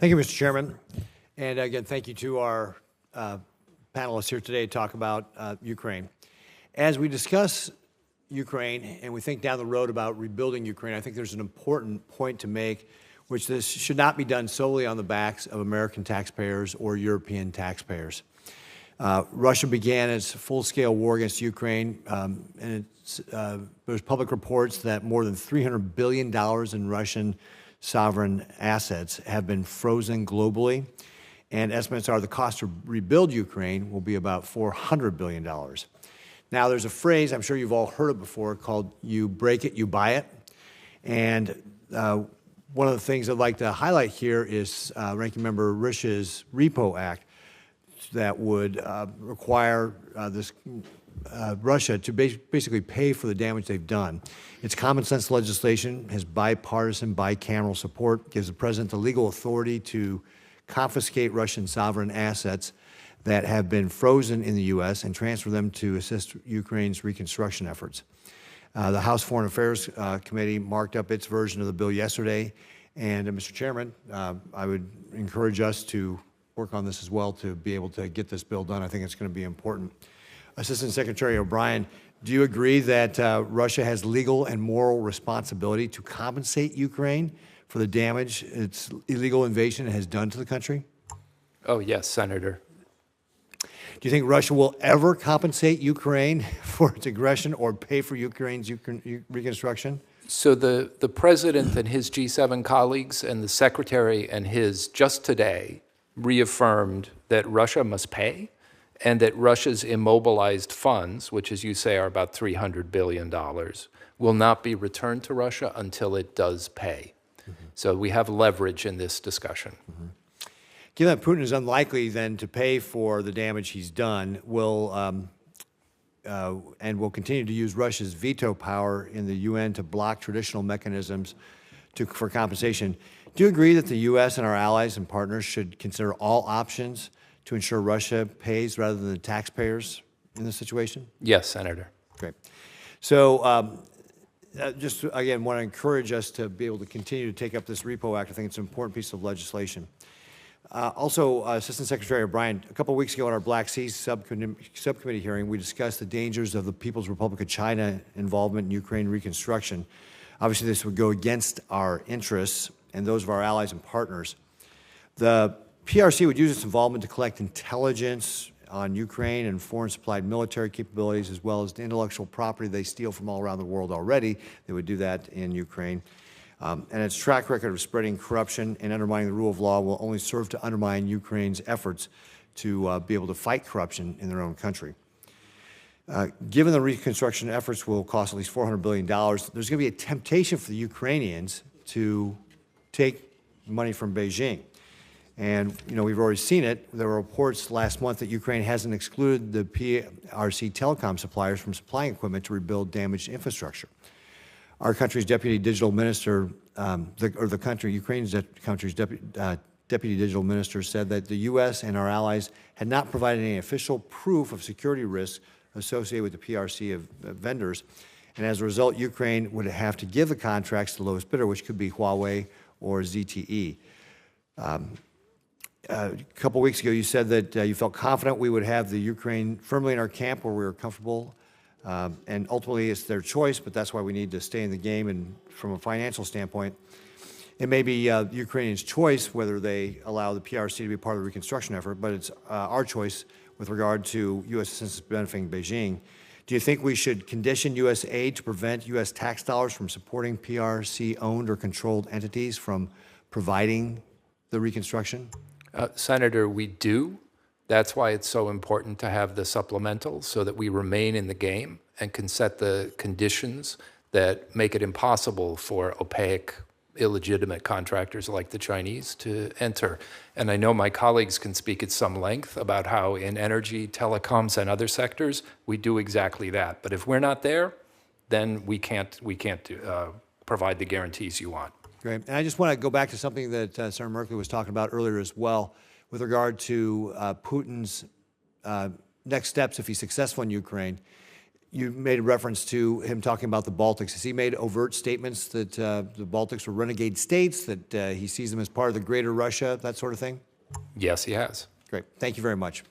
Thank you, Mr. Chairman. And again, thank you to our panelists here today to talk about Ukraine. As we discuss Ukraine and we think down the road about rebuilding Ukraine, I think there's an important point to make, which this should not be done solely on the backs of American taxpayers or European taxpayers. Russia began its full-scale war against Ukraine, and there's public reports that more than $300 billion in Russian sovereign assets have been frozen globally, and estimates are the cost to rebuild Ukraine will be about $400 billion. Now, there's a phrase I'm sure you've all heard of before called "you break it, you buy it," and one of the things I'd like to highlight here is Ranking Member Risch's Repo Act that would require Russia to basically pay for the damage they've done. It's common sense legislation, has bipartisan, bicameral support, gives the president the legal authority to confiscate Russian sovereign assets that have been frozen in the U.S. and transfer them to assist Ukraine's reconstruction efforts. The House Foreign Affairs Committee marked up its version of the bill yesterday, and Mr. Chairman, I would encourage us to work on this as well to be able to get this bill done. I think it's going to be important. Assistant Secretary O'Brien, do you agree that Russia has legal and moral responsibility to compensate Ukraine for the damage its illegal invasion has done to the country? Oh, yes, Senator. Do you think Russia will ever compensate Ukraine for its aggression or pay for Ukraine's reconstruction? So the president and his G7 colleagues and the secretary and his just today reaffirmed that Russia must pay and that Russia's immobilized funds, which as you say are about $300 billion, will not be returned to Russia until it does pay. Mm-hmm. So we have leverage in this discussion. Mm-hmm. Given that Putin is unlikely then to pay for the damage he's done, and will continue to use Russia's veto power in the UN to block traditional mechanisms for compensation, do you agree that the U.S. and our allies and partners should consider all options to ensure Russia pays rather than the taxpayers in this situation? Yes, Senator. Great. So just, again, want to encourage us to be able to continue to take up this Repo Act. I think it's an important piece of legislation. Also, Assistant Secretary O'Brien, a couple of weeks ago in our Black Sea subcommittee hearing, we discussed the dangers of the People's Republic of China involvement in Ukraine reconstruction. Obviously, this would go against our interests and those of our allies and partners. The PRC would use its involvement to collect intelligence on Ukraine and foreign supplied military capabilities, as well as the intellectual property they steal from all around the world already. They would do that in Ukraine. And its track record of spreading corruption and undermining the rule of law will only serve to undermine Ukraine's efforts to be able to fight corruption in their own country. Given the reconstruction efforts will cost at least $400 billion, there's going to be a temptation for the Ukrainians to take money from Beijing. And, you know, we've already seen it. There were reports last month that Ukraine hasn't excluded the PRC telecom suppliers from supplying equipment to rebuild damaged infrastructure. Our country's deputy digital minister, Ukraine's country's deputy digital minister said that the U.S. and our allies had not provided any official proof of security risks associated with the PRC vendors. And as a result, Ukraine would have to give the contracts to the lowest bidder, which could be Huawei or ZTE. A couple weeks ago, you said that you felt confident we would have the Ukraine firmly in our camp where we were comfortable. And ultimately, it's their choice, but that's why we need to stay in the game. And from a financial standpoint, it may be Ukrainians' choice whether they allow the PRC to be part of the reconstruction effort, but it's our choice with regard to U.S. assistance benefiting Beijing. Do you think we should condition U.S. aid to prevent U.S. tax dollars from supporting PRC-owned or controlled entities from providing the reconstruction? Senator, we do. That's why it's so important to have the supplemental so that we remain in the game and can set the conditions that make it impossible for opaque, illegitimate contractors like the Chinese to enter. And I know my colleagues can speak at some length about how in energy, telecoms, and other sectors, we do exactly that. But if we're not there, then we can't provide the guarantees you want. Great. And I just want to go back to something that Senator Merkley was talking about earlier as well, with regard to Putin's next steps if he's successful in Ukraine. You made a reference to him talking about the Baltics. Has he made overt statements that the Baltics were renegade states, that he sees them as part of the greater Russia, that sort of thing? Yes, he has. Great. Thank you very much.